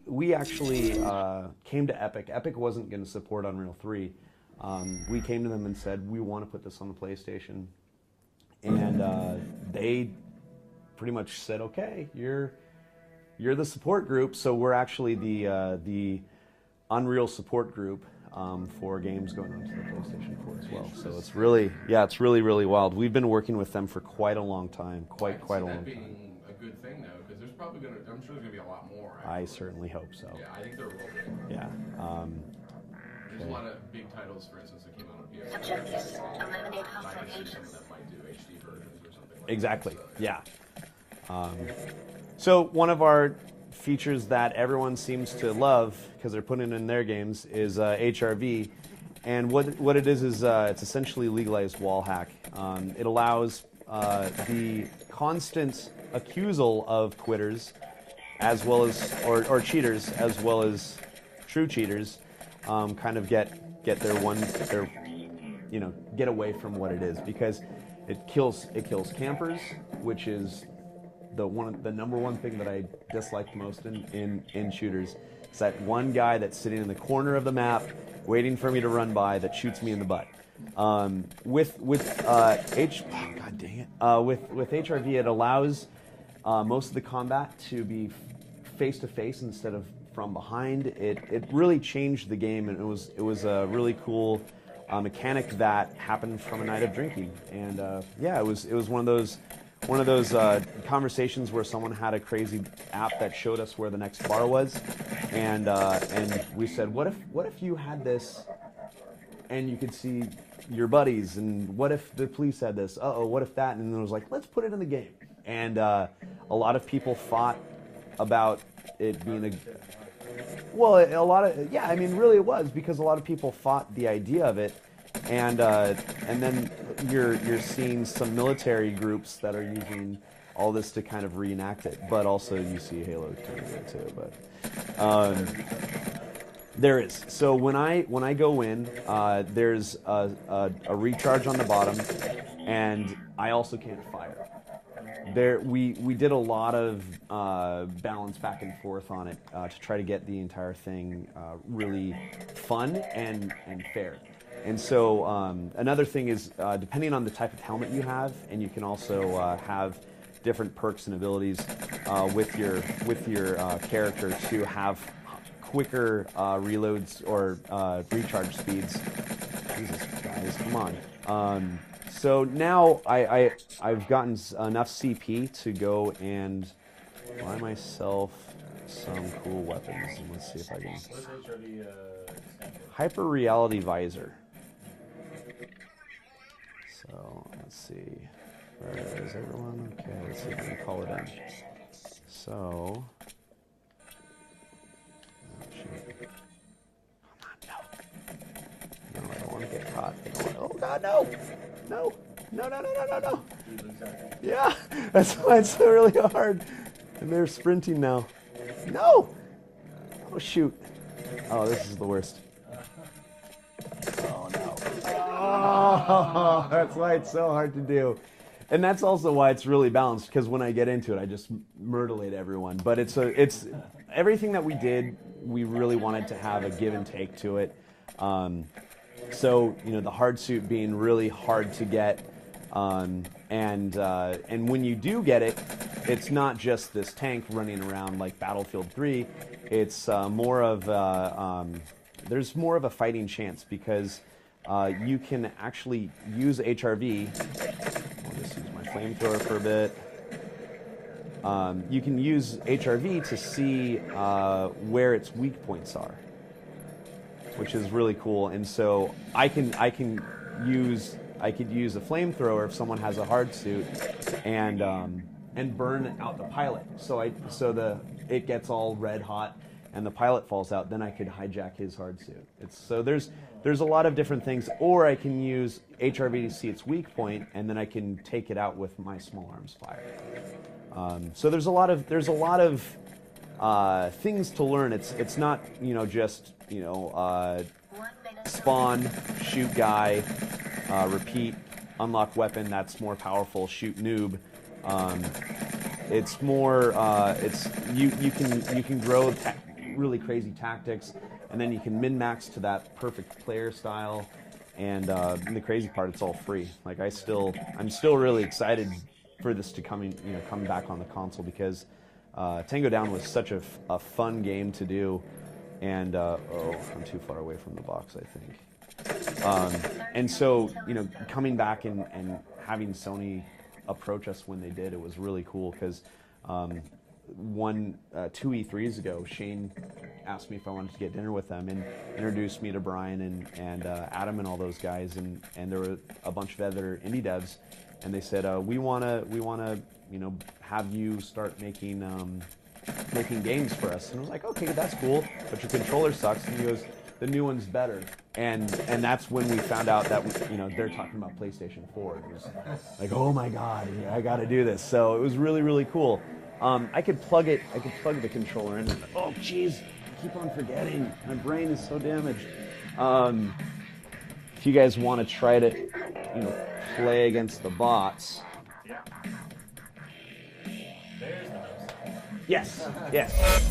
we actually came to Epic. Epic wasn't going to support Unreal 3. We came to them and said, we want to put this on the PlayStation. And they pretty much said, okay, you're the support group. So we're actually the Unreal support group for games going onto the PlayStation 4 as well. So it's really, it's really, really wild. We've been working with them for quite a long time, quite a long time. Being a good thing though, because there's probably I'm sure there's gonna be a lot more. Actually. I certainly hope so. Yeah, I think there will be. Yeah. There's a lot of big titles, for instance, that came out on PS4. Eliminate hostile I can see some agents. that might do HD versions or something like Exactly. that. Yeah. So one of our features that everyone seems to love because they're putting it in their games is HRV, and what it is it's essentially legalized wall hack. It allows the constant accusal of quitters, as well as or cheaters, as well as true cheaters, kind of get get away from what it is, because it kills campers, which is the number one thing that I dislike most in shooters. It's that one guy that's sitting in the corner of the map waiting for me to run by that shoots me in the butt. With HRV, it allows most of the combat to be face to face instead of from behind. It really changed the game, and it was a really cool mechanic that happened from a night of drinking. And it was one of those conversations where someone had a crazy app that showed us where the next bar was, and we said, what if you had this and you could see your buddies, and what if the police had this? What if that? And it was like, let's put it in the game. And a lot of people fought about it being really it was, because a lot of people fought the idea of it. And then you're seeing some military groups that are using all this to kind of reenact it, but also you see Halo kind of it too. But there is. So when I go in, there's a recharge on the bottom, and I also can't fire. We did a lot of balance back and forth on it to try to get the entire thing really fun and fair. And so another thing is, depending on the type of helmet you have, and you can also have different perks and abilities with your character to have quicker reloads or recharge speeds. Jesus, guys, come on. So now I've gotten enough CP to go and buy myself some cool weapons. And let's see if I can. Hyper Reality Visor. So let's see. Where is everyone? Okay, let's see if I can call it in. So. Oh, shoot. Come on, no. No, I don't want to get caught. Oh God, no! No! No! Yeah, that's why it's so really hard. And they're sprinting now. No! Oh shoot! Oh, this is the worst. Oh no! Oh, that's why it's so hard to do. And that's also why it's really balanced, because when I get into it, I just murderate everyone. But it's everything that we did, we really wanted to have a give and take to it. So, the hard suit being really hard to get, and when you do get it, it's not just this tank running around like Battlefield 3. It's more of there's more of a fighting chance, because you can actually use HRV. I'll just use my flamethrower for a bit. You can use HRV to see where its weak points are, which is really cool. And so I could use a flamethrower if someone has a hard suit, and burn out the pilot. So it gets all red hot and the pilot falls out. Then I could hijack his hard suit. So there's a lot of different things. Or I can use HRV to see its weak point, and then I can take it out with my small arms fire. So there's a lot of things to learn. It's not just spawn, shoot guy, repeat, unlock weapon that's more powerful, shoot noob. It's more you can grow really crazy tactics, and then you can min-max to that perfect player style. And the crazy part, it's all free. Like I'm still really excited for this to come back on the console, because Tango Down was such a fun game to do. And I'm too far away from the box, I think. And so coming back and having Sony approach us when they did, it was really cool, because 2 E3s ago, Shane asked me if I wanted to get dinner with them, and introduced me to Brian and Adam and all those guys, and there were a bunch of other indie devs, and they said we wanna have you start making games for us. And I was like, okay, that's cool, but your controller sucks. And he goes, the new one's better. And that's when we found out that they're talking about PlayStation 4. It was like, oh my god, I got to do this. So it was really, really cool. I could plug the controller in. Oh jeez, I keep on forgetting. My brain is so damaged. If you guys want to try to play against the bots. Yeah. There's the nose. Yes.